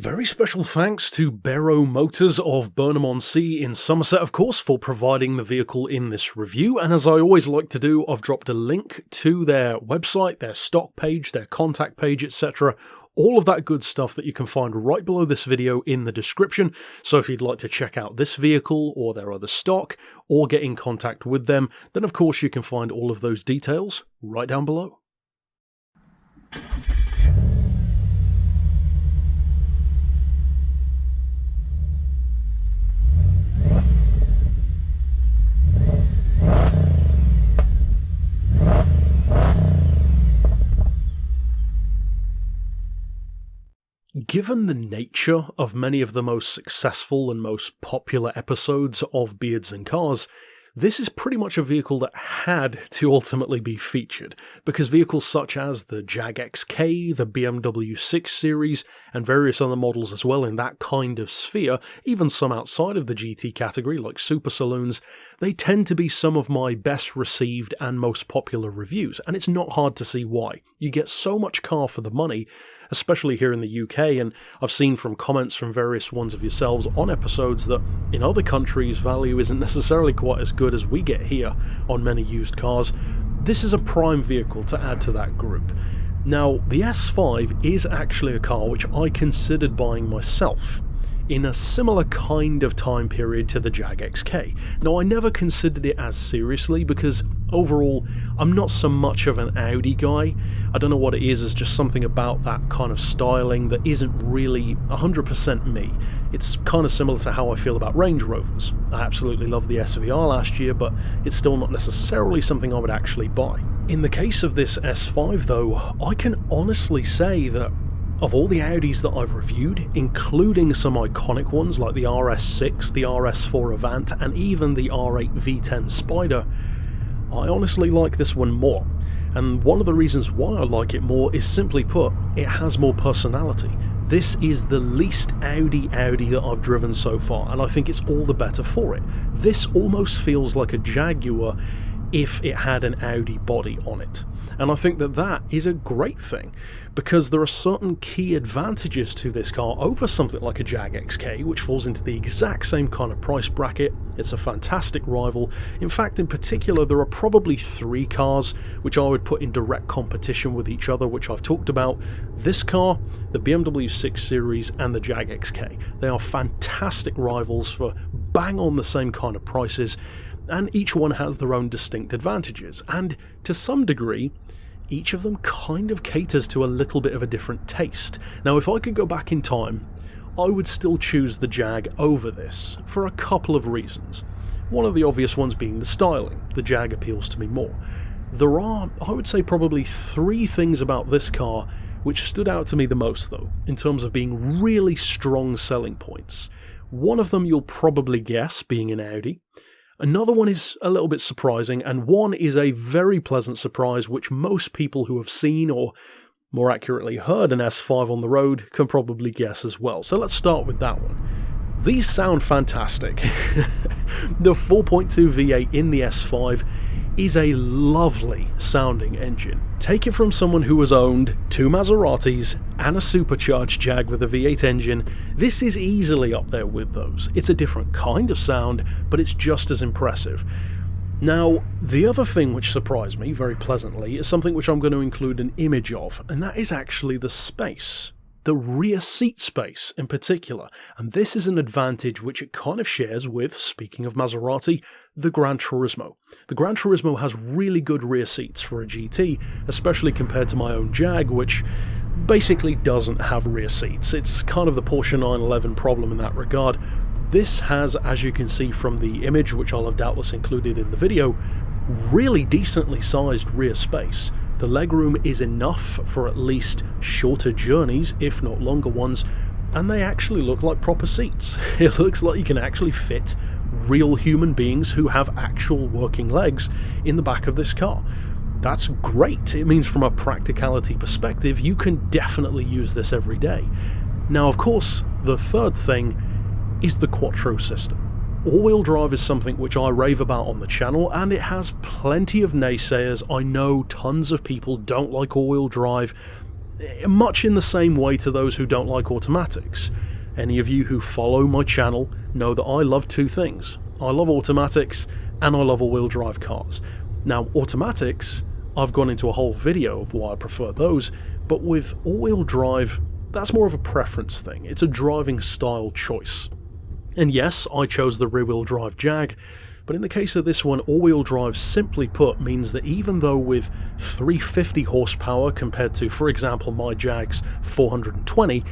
Very special thanks to Barrow Motors of Burnham-on-Sea in Somerset, of course, for providing the vehicle in this review. And as I always like to do, I've dropped a link to their website, their stock page, their contact page, etc. All of that good stuff that you can find right below this video in the description. So if you'd like to check out this vehicle or their other stock or get in contact with them, then of course you can find all of those details right down below. Given the nature of many of the most successful and most popular episodes of Beards and Cars, this is pretty much a vehicle that had to ultimately be featured, because vehicles such as the Jag XK, the BMW 6 Series, and various other models as well in that kind of sphere, even some outside of the GT category like super saloons, they tend to be some of my best received and most popular reviews, and it's not hard to see why. You get so much car for the money, especially here in the UK, and I've seen from comments from various ones of yourselves on episodes that in other countries value isn't necessarily quite as good as we get here on many used cars. This is a prime vehicle to add to that group. Now, the S5 is actually a car which I considered buying myself in a similar kind of time period to the Jag XK. Now, I never considered it as seriously because overall I'm not so much of an Audi guy. I don't know what it is, it's just something about that kind of styling that isn't really 100% me. It's kind of similar to how I feel about Range Rovers. I absolutely loved the SVR last year, but it's still not necessarily something I would actually buy. In the case of this S5 though, I can honestly say that of all the Audis that I've reviewed, including some iconic ones like the RS6, the RS4 Avant, and even the R8 V10 Spider, I honestly like this one more. And one of the reasons why I like it more is, simply put, it has more personality. This is the least Audi that I've driven so far, and I think it's all the better for it. This almost feels like a Jaguar if it had an Audi body on it. And I think that that is a great thing, because there are certain key advantages to this car over something like a Jag XK, which falls into the exact same kind of price bracket. It's a fantastic rival. In fact, in particular, there are probably three cars which I would put in direct competition with each other, which I've talked about. This car, the BMW 6 Series, and the Jag XK. They are fantastic rivals for bang on the same kind of prices, and each one has their own distinct advantages, and to some degree each of them kind of caters to a little bit of a different taste. Now, if I could go back in time, I would still choose the Jag over this for a couple of reasons. One of the obvious ones being the styling. The Jag appeals to me more. There are, I would say, probably three things about this car which stood out to me the most though, in terms of being really strong selling points. One of them you'll probably guess, being an Audi. Another one is a little bit surprising, and one is a very pleasant surprise which most people who have seen, or more accurately heard, an S5 on the road can probably guess as well. So let's start with that one. These sound fantastic. The 4.2 V8 in the S5 is a lovely sounding engine. Take it from someone who has owned two Maseratis and a supercharged Jag with a V8 engine, this is easily up there with those. It's a different kind of sound, but it's just as impressive. Now, the other thing which surprised me very pleasantly is something which I'm going to include an image of, and that is actually the space. The rear seat space in particular, and this is an advantage which it kind of shares with, speaking of Maserati, the Gran Turismo. The Gran Turismo has really good rear seats for a GT, especially compared to my own Jag, which basically doesn't have rear seats. It's kind of the Porsche 911 problem in that regard. This has, as you can see from the image, which I'll have doubtless included in the video, really decently sized rear space. The legroom is enough for at least shorter journeys, if not longer ones, and they actually look like proper seats. It looks like you can actually fit real human beings who have actual working legs in the back of this car. That's great. It means from a practicality perspective, you can definitely use this every day. Now, of course, the third thing is the Quattro system. All-wheel drive is something which I rave about on the channel, and it has plenty of naysayers. I know tons of people don't like all-wheel drive. much in the same way to those who don't like automatics. Any of you who follow my channel know that I love two things. I love automatics and I love all-wheel drive cars. Now, automatics, I've gone into a whole video of why I prefer those, but with all-wheel drive, that's more of a preference thing. It's a driving style choice. And yes, I chose the rear-wheel drive Jag, but in the case of this one, all-wheel drive, simply put, means that even though with 350 horsepower compared to, for example, my Jag's 420,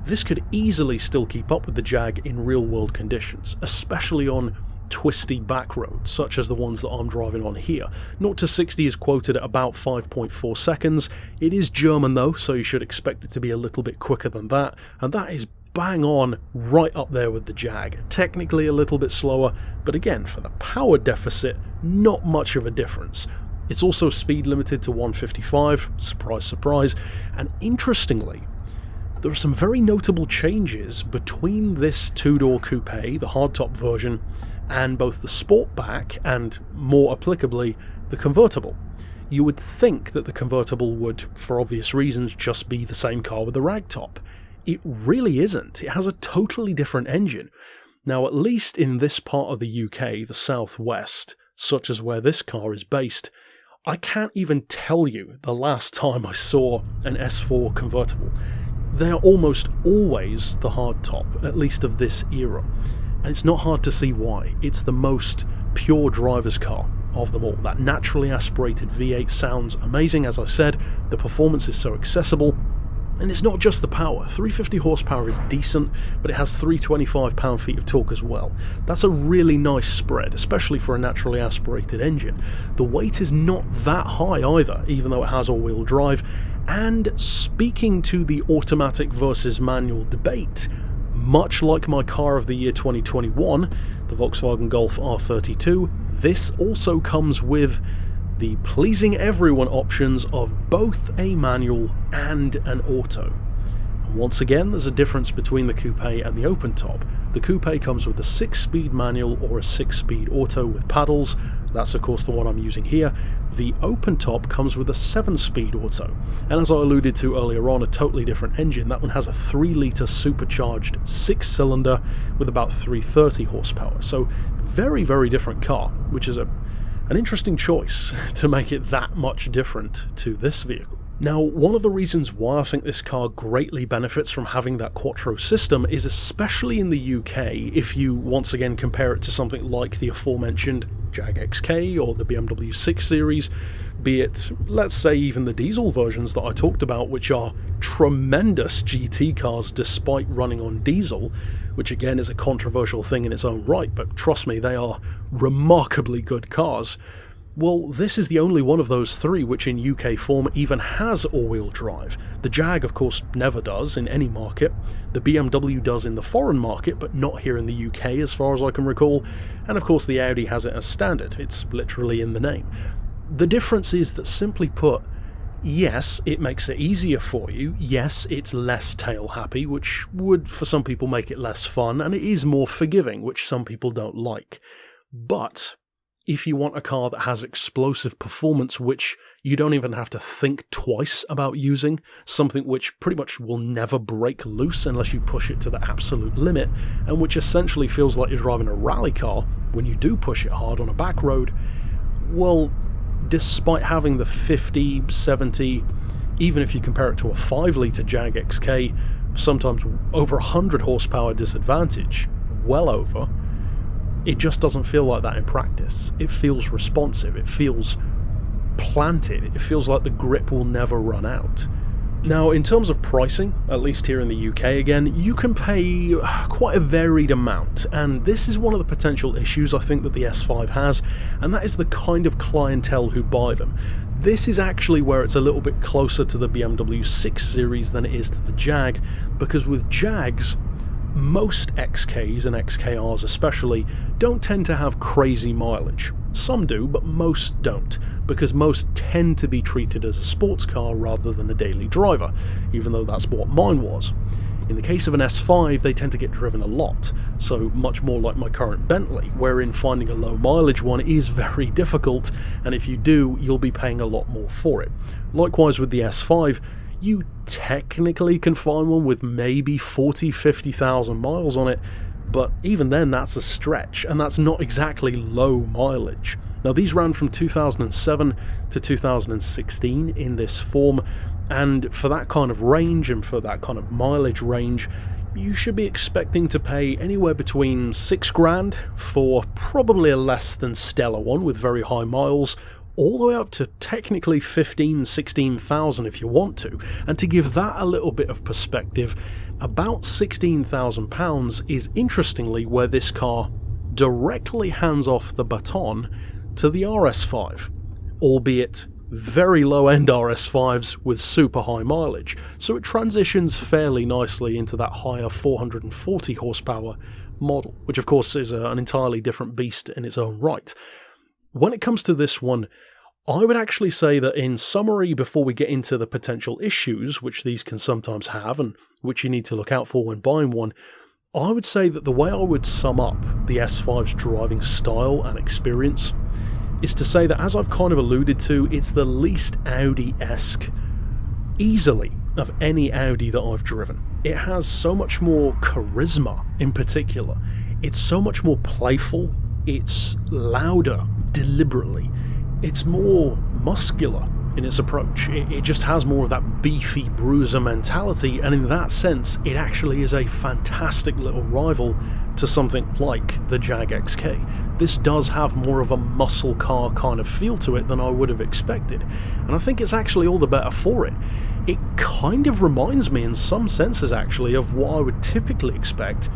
this could easily still keep up with the Jag in real-world conditions, especially on twisty back roads, such as the ones that I'm driving on here. 0 to 60 is quoted at about 5.4 seconds. It is German though, so you should expect it to be a little bit quicker than that, and that is bang on right up there with the Jag. Technically a little bit slower, but again, for the power deficit, not much of a difference. It's also speed limited to 155, surprise surprise, and interestingly, there are some very notable changes between this two-door coupe, the hardtop version, and both the Sportback and, more applicably, the convertible. You would think that the convertible would, for obvious reasons, just be the same car with the ragtop. It really isn't. It has a totally different engine. Now, at least in this part of the UK, the southwest, such as where this car is based, I can't even tell you the last time I saw an S4 convertible. They are almost always the hardtop, at least of this era. And it's not hard to see why. It's the most pure driver's car of them all. That naturally aspirated V8 sounds amazing, as I said. The performance is so accessible. And it's not just the power. 350 horsepower is decent, but it has 325 pound-feet of torque as well. That's a really nice spread, especially for a naturally aspirated engine. The weight is not that high either, even though it has all-wheel drive. And speaking to the automatic versus manual debate, much like my car of the year 2021, the Volkswagen Golf R32, this also comes with the pleasing everyone options of both a manual and an auto. And once again, there's a difference between the coupe and the open top. The coupe comes with a 6-speed manual or a 6-speed auto with paddles. That's of course the one I'm using here. The open top comes with a 7-speed auto, and as I alluded to earlier on, a totally different engine. That one has a 3-litre supercharged 6-cylinder with about 330 horsepower. So very, very different car, which is an interesting choice to make it that much different to this vehicle. Now, one of the reasons why I think this car greatly benefits from having that Quattro system is, especially in the UK, if you once again compare it to something like the aforementioned Jag XK or the BMW 6 Series, be it, let's say, even the diesel versions that I talked about, which are tremendous GT cars despite running on diesel, which again is a controversial thing in its own right, but trust me, they are remarkably good cars. Well, this is the only one of those three which in UK form even has all-wheel drive. The Jag, of course, never does in any market. The BMW does in the foreign market, but not here in the UK as far as I can recall. And of course the Audi has it as standard. It's literally in the name. The difference is that, simply put, yes, it makes it easier for you. Yes, it's less tail-happy, which would for some people make it less fun, and it is more forgiving, which some people don't like. But if you want a car that has explosive performance, which you don't even have to think twice about using, something which pretty much will never break loose unless you push it to the absolute limit, and which essentially feels like you're driving a rally car when you do push it hard on a back road, well, despite having the 50, 70, even if you compare it to a 5-litre Jag XK, sometimes over 100 horsepower disadvantage, well over, it just doesn't feel like that in practice. It feels responsive, it feels planted, it feels like the grip will never run out. Now, in terms of pricing, at least here in the UK again, you can pay quite a varied amount, and this is one of the potential issues I think that the S5 has, and that is the kind of clientele who buy them. This is actually where it's a little bit closer to the BMW 6 Series than it is to the Jag, because with Jags, most XKs and XKRs especially don't tend to have crazy mileage. Some do, but most don't, because most tend to be treated as a sports car rather than a daily driver, even though that's what mine was. In the case of an S5, they tend to get driven a lot, so much more like my current Bentley, wherein finding a low mileage one is very difficult, and if you do, you'll be paying a lot more for it. Likewise with the S5, You technically can find one with maybe 40,000-50,000 miles on it, but even then that's a stretch, and that's not exactly low mileage. Now these ran from 2007 to 2016 in this form, and for that kind of range and for that kind of mileage range, you should be expecting to pay anywhere between $6,000 for probably a less than stellar one with very high miles, all the way up to technically 15,000-16,000 if you want to. And to give that a little bit of perspective, about £16,000 is interestingly where this car directly hands off the baton to the RS5, albeit very low-end RS5s with super high mileage, so it transitions fairly nicely into that higher 440 horsepower model, which of course is an entirely different beast in its own right. When it comes to this one, I would actually say that in summary, before we get into the potential issues which these can sometimes have and which you need to look out for when buying one, I would say that the way I would sum up the S5's driving style and experience is to say that, as I've kind of alluded to, it's the least Audi-esque easily of any Audi that I've driven. It has so much more charisma in particular. It's so much more playful. It's louder deliberately. It's more muscular in its approach. It just has more of that beefy bruiser mentality, and in that sense it actually is a fantastic little rival to something like the Jag XK. This does have more of a muscle car kind of feel to it than I would have expected, and I think it's actually all the better for it. It kind of reminds me in some senses actually of what I would typically expect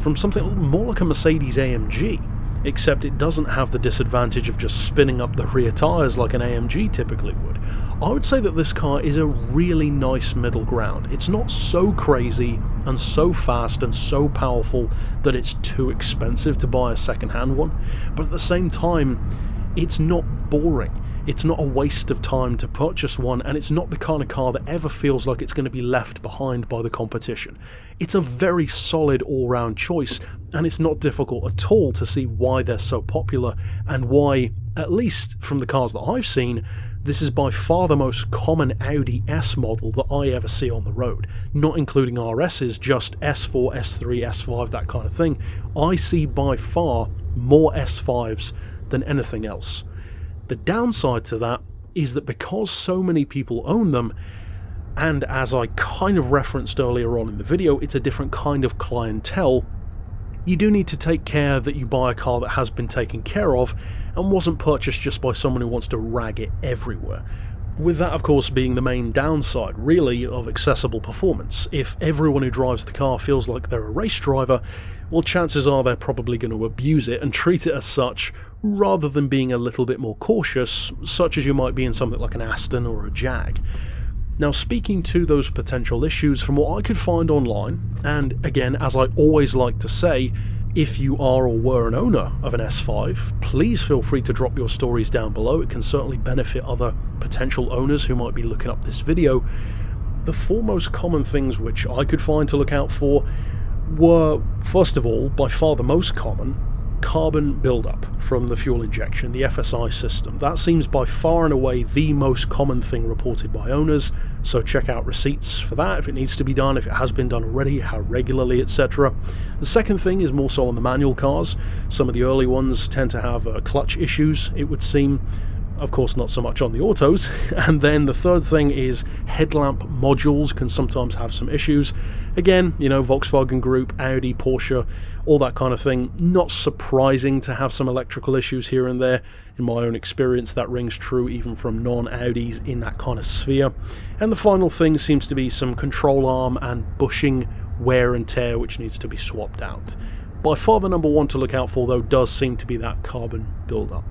from something more like a Mercedes AMG, except it doesn't have the disadvantage of just spinning up the rear tyres like an AMG typically would. I would say that this car is a really nice middle ground. It's not so crazy and so fast and so powerful that it's too expensive to buy a second-hand one, but at the same time, it's not boring. It's not a waste of time to purchase one, and it's not the kind of car that ever feels like it's going to be left behind by the competition. It's a very solid all-round choice, and it's not difficult at all to see why they're so popular, and why, at least from the cars that I've seen, this is by far the most common Audi S model that I ever see on the road. Not including RSs, just S4, S3, S5, that kind of thing. I see by far more S5s than anything else. The downside to that is that because so many people own them, and as I kind of referenced earlier on in the video, it's a different kind of clientele, you do need to take care that you buy a car that has been taken care of and wasn't purchased just by someone who wants to rag it everywhere. With that, of course, being the main downside, really, of accessible performance. If everyone who drives the car feels like they're a race driver, well, chances are they're probably going to abuse it and treat it as such, rather than being a little bit more cautious, such as you might be in something like an Aston or a Jag. Now, speaking to those potential issues, from what I could find online, and again, as I always like to say, if you are or were an owner of an S5, please feel free to drop your stories down below. It can certainly benefit other potential owners who might be looking up this video. The four most common things which I could find to look out for were, first of all, by far the most common, carbon buildup from the fuel injection, the FSI system. That seems by far and away the most common thing reported by owners, so check out receipts for that if it needs to be done, if it has been done already, how regularly, etc. The second thing is more so on the manual cars. Some of the early ones tend to have clutch issues, it would seem. Of course, not so much on the autos. And then the third thing is headlamp modules can sometimes have some issues. Again, you know, Volkswagen Group, Audi, Porsche, all that kind of thing. Not surprising to have some electrical issues here and there. In my own experience, that rings true even from non-Audis in that kind of sphere. And the final thing seems to be some control arm and bushing wear and tear, which needs to be swapped out. By far the number one to look out for, though, does seem to be that carbon buildup.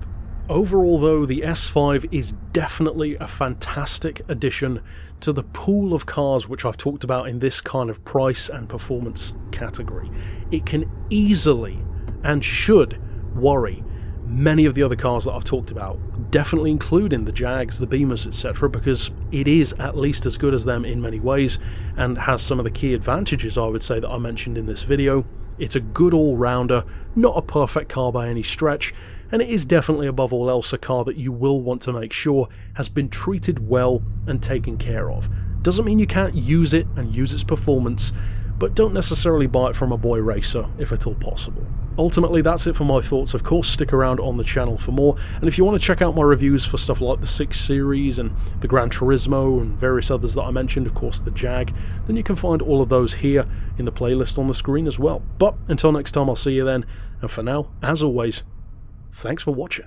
Overall, though, the S5 is definitely a fantastic addition to the pool of cars which I've talked about in this kind of price and performance category. It can easily and should worry many of the other cars that I've talked about, definitely including the Jags, the Beamers, etc., because it is at least as good as them in many ways and has some of the key advantages, I would say, that I mentioned in this video. It's a good all-rounder, not a perfect car by any stretch, and it is definitely above all else a car that you will want to make sure has been treated well and taken care of. Doesn't mean you can't use it and use its performance, but don't necessarily buy it from a boy racer if at all possible. Ultimately, that's it for my thoughts. Of course, stick around on the channel for more, and if you want to check out my reviews for stuff like the 6 Series and the Gran Turismo and various others that I mentioned, of course the Jag, then you can find all of those here in the playlist on the screen as well. But until next time, I'll see you then, and for now, as always, thanks for watching.